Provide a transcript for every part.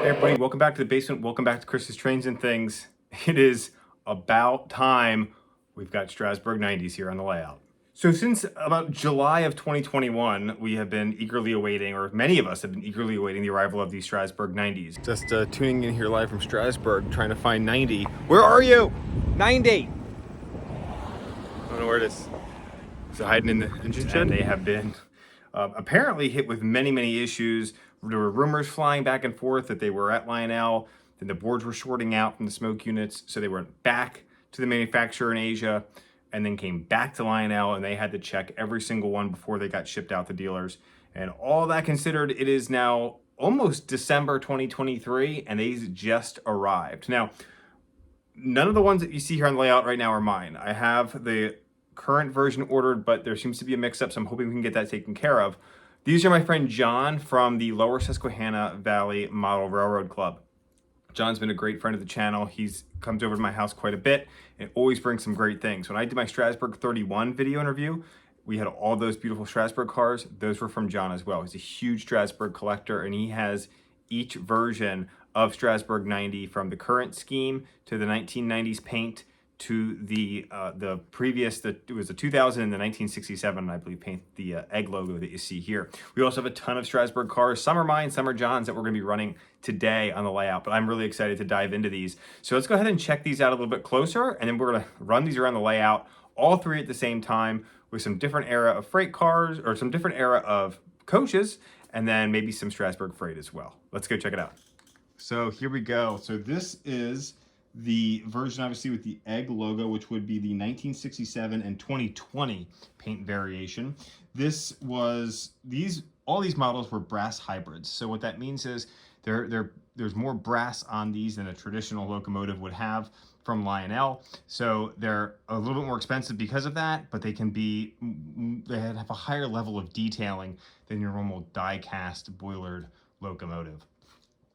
Hey everybody, welcome back to the basement. Welcome back to Chris's Trains and Things. It is about time. We've got Strasburg 90s here on the layout. So since about July of 2021, we have been eagerly awaiting, or many of us have been eagerly awaiting the arrival of these Strasburg 90s. Just tuning in here live from Strasburg, trying to find 90. Where are you? 90! I don't know where it is. Is it hiding in the engine shed? And they have been apparently hit with many issues. There were rumors flying back and forth that they were at Lionel, then the boards were shorting out from the smoke units, so they went back to the manufacturer in Asia, and then came back to Lionel, and they had to check every single one before they got shipped out to dealers. And all that considered, it is now almost December 2023, and these just arrived. Now, none of the ones that you see here on the layout right now are mine. I have the current version ordered, but there seems to be a mix-up, so I'm hoping we can get that taken care of. These are my friend John from the Lower Susquehanna Valley Model Railroad Club. John's been a great friend of the channel. He's comes over to my house quite a bit and always brings some great things. When I did my Strasburg 31 video interview, we had all those beautiful Strasburg cars. Those were from John as well. He's a huge Strasburg collector, and he has each version of Strasburg 90 from the current scheme to the 1990s paint to the previous, it was the 2000 and the 1967, I believe, paint, the egg logo that you see here. We also have a ton of Strasburg cars. Some are mine, some are John's, that we're gonna be running today on the layout, but I'm really excited to dive into these. So let's go ahead and check these out a little bit closer, and then we're gonna run these around the layout, all three at the same time, with some different era of freight cars, or some different era of coaches, and then maybe some Strasburg freight as well. Let's go check it out. So here we go. So this is the version, obviously, with the egg logo, which would be the 1967 and 2020 paint variation. This was, all these models were brass hybrids. So what that means is there's more brass on these than a traditional locomotive would have from Lionel. So they're a little bit more expensive because of that, but they have a higher level of detailing than your normal die-cast boilered locomotive.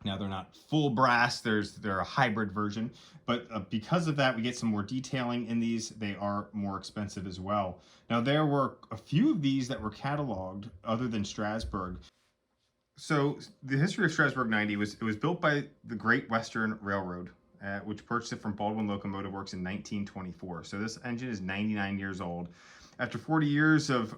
Now, they're not full brass, they're a hybrid version, but because of that, we get some more detailing in these. They are more expensive as well. Now, there were a few of these that were cataloged other than Strasburg. So the history of Strasburg 90 was built by the Great Western Railroad, which purchased it from Baldwin Locomotive Works in 1924. So this engine is 99 years old. After 40 years of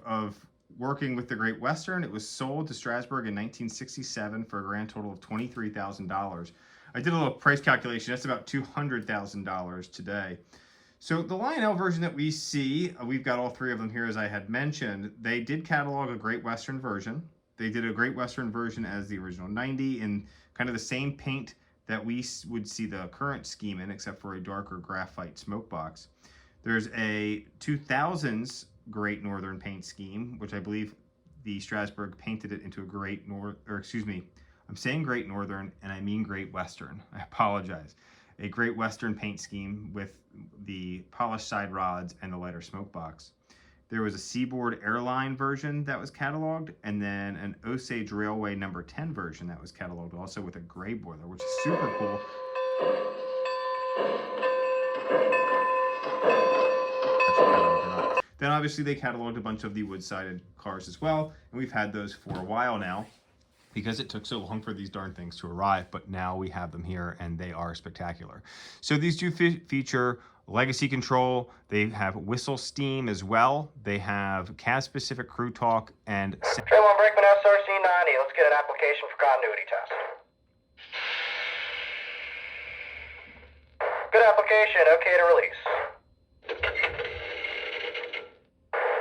working with the Great Western, it was sold to Strasburg in 1967 for a grand total of $23,000. I did a little price calculation. That's about $200,000 today. So the Lionel version that we see, we've got all three of them here, as I had mentioned. They did catalog a Great Western version. They did a Great Western version as the original 90 in kind of the same paint that we would see the current scheme in, except for a darker graphite smoke box. There's a 2000s Great Northern paint scheme, which I believe the Strasburg painted it into a I'm saying Great Northern and I mean Great Western. I apologize. A Great Western paint scheme with the polished side rods and the lighter smoke box. There was a Seaboard Airline version that was cataloged, and then an Osage Railway number 10 version that was cataloged also with a gray boiler, which is super cool. Then obviously they cataloged a bunch of the wood-sided cars as well, and we've had those for a while now because it took so long for these darn things to arrive, but now we have them here and they are spectacular. So these do feature legacy control. They have whistle steam as well. They have cab-specific crew talk and... Train 1 Brakeman SRC-90, let's get an application for continuity test. Good application, okay to release.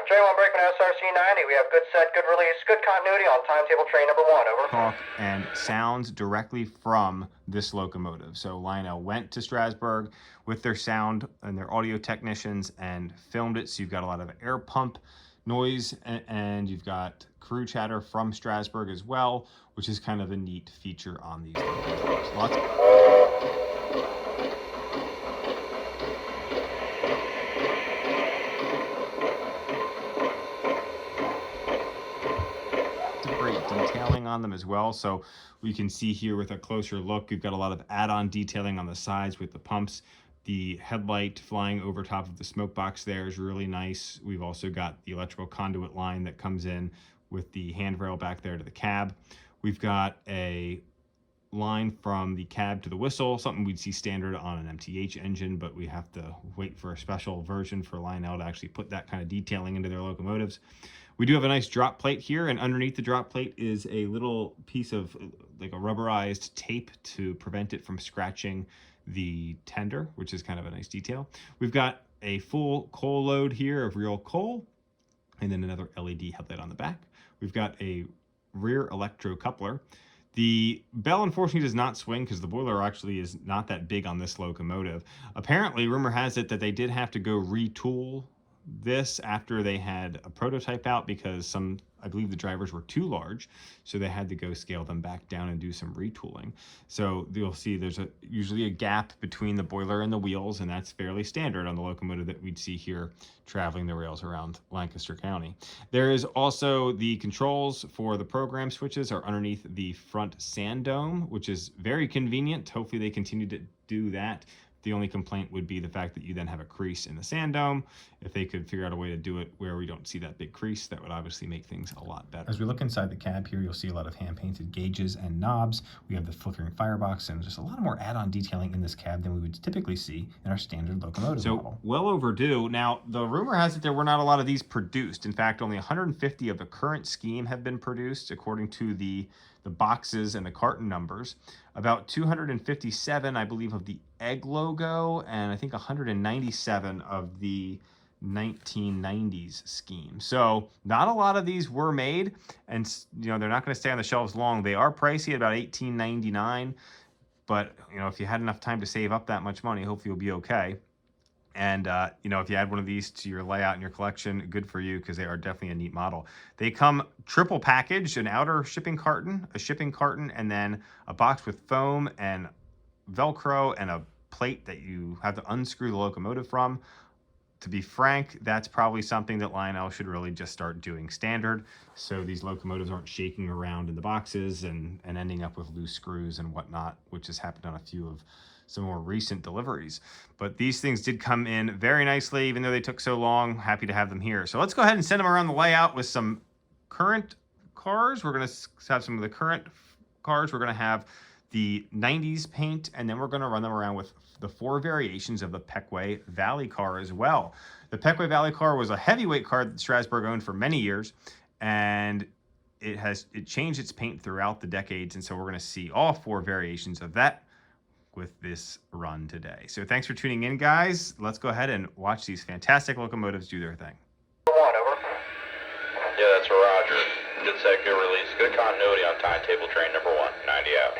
Train 1 Brakeman SRC-90, we have good set, good release, good continuity on timetable train number 1, over. Talk and sounds directly from this locomotive. So Lionel went to Strasburg with their sound and their audio technicians and filmed it. So you've got a lot of air pump noise and you've got crew chatter from Strasburg as well, which is kind of a neat feature on these locomotives. Lots of detailing on them as well. So we can see here with a closer look, we've got a lot of add-on detailing on the sides with the pumps. The headlight flying over top of the smoke box there is really nice. We've also got the electrical conduit line that comes in with the handrail back there to the cab. We've got a line from the cab to the whistle, something we'd see standard on an MTH engine, but we have to wait for a special version for Lionel to actually put that kind of detailing into their locomotives. We do have a nice drop plate here, and underneath the drop plate is a little piece of like a rubberized tape to prevent it from scratching the tender, which is kind of a nice detail. We've got a full coal load here of real coal, and then another LED headlight on the back. We've got a rear electro coupler. The bell unfortunately does not swing because the boiler actually is not that big on this locomotive. Apparently, rumor has it that they did have to go retool this after they had a prototype out because I believe the drivers were too large, so they had to go scale them back down and do some retooling. So you'll see there's usually a gap between the boiler and the wheels, and that's fairly standard on the locomotive that we'd see here traveling the rails around Lancaster County. There is also the controls for the program switches are underneath the front sand dome, which is very convenient. Hopefully they continue to do that. The only complaint would be the fact that you then have a crease in the sand dome. If they could figure out a way to do it where we don't see that big crease, that would obviously make things a lot better. As we look inside the cab here, you'll see a lot of hand-painted gauges and knobs. We have the flickering firebox and just a lot more add-on detailing in this cab than we would typically see in our standard locomotive model. Well overdue. Now, the rumor has it there were not a lot of these produced. In fact, only 150 of the current scheme have been produced, according to the boxes and the carton numbers. About 257, I believe, of the egg logo, and I think 197 of the 1990s scheme. So not a lot of these were made, and they're not going to stay on the shelves long. They are pricey at about $18.99, but if you had enough time to save up that much money, hopefully you'll be okay. And, if you add one of these to your layout in your collection, good for you, because they are definitely a neat model. They come triple packaged, an outer shipping carton, a shipping carton, and then a box with foam and Velcro and a plate that you have to unscrew the locomotive from. To be frank, that's probably something that Lionel should really just start doing standard, so these locomotives aren't shaking around in the boxes and ending up with loose screws and whatnot, which has happened on a few of some more recent deliveries. But these things did come in very nicely, even though they took so long. Happy to have them here. So let's go ahead and send them around the layout with some current cars. We're going to have some of the current cars. We're going to have the 90s paint, and then we're going to run them around with the 4 variations of the Peckway Valley car as well. The Peckway Valley car was a heavyweight car that Strasburg owned for many years, and it changed its paint throughout the decades, and so we're going to see all 4 variations of that with this run today. So thanks for tuning in, guys. Let's go ahead and watch these fantastic locomotives do their thing. Over. Yeah, that's Roger. Good set, good release. Good continuity on timetable train number 1, 90 out.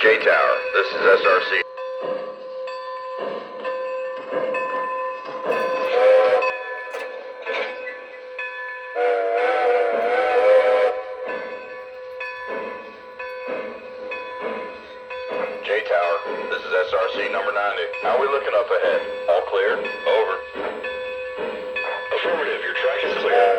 J-Tower, this is SRC. J-Tower, this is SRC number 90. How are we looking up ahead? All clear? Over. Affirmative, your track is clear.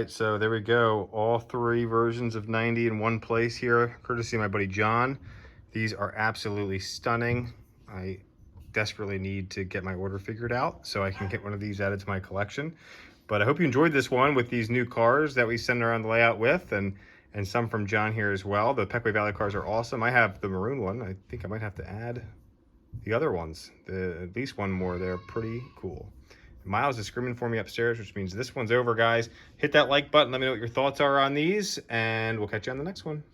right, so there we go. All three versions of 90 in one place here, courtesy of my buddy John. These are absolutely stunning. I desperately need to get my order figured out so I can get one of these added to my collection. But I hope you enjoyed this one with these new cars that we send around the layout with, and some from John here as well. The Peckway Valley cars are awesome. I have the maroon one. I think I might have to add the other ones, at least one more. They're pretty cool. Miles is screaming for me upstairs, which means this one's over, guys. Hit that like button. Let me know what your thoughts are on these, and we'll catch you on the next one.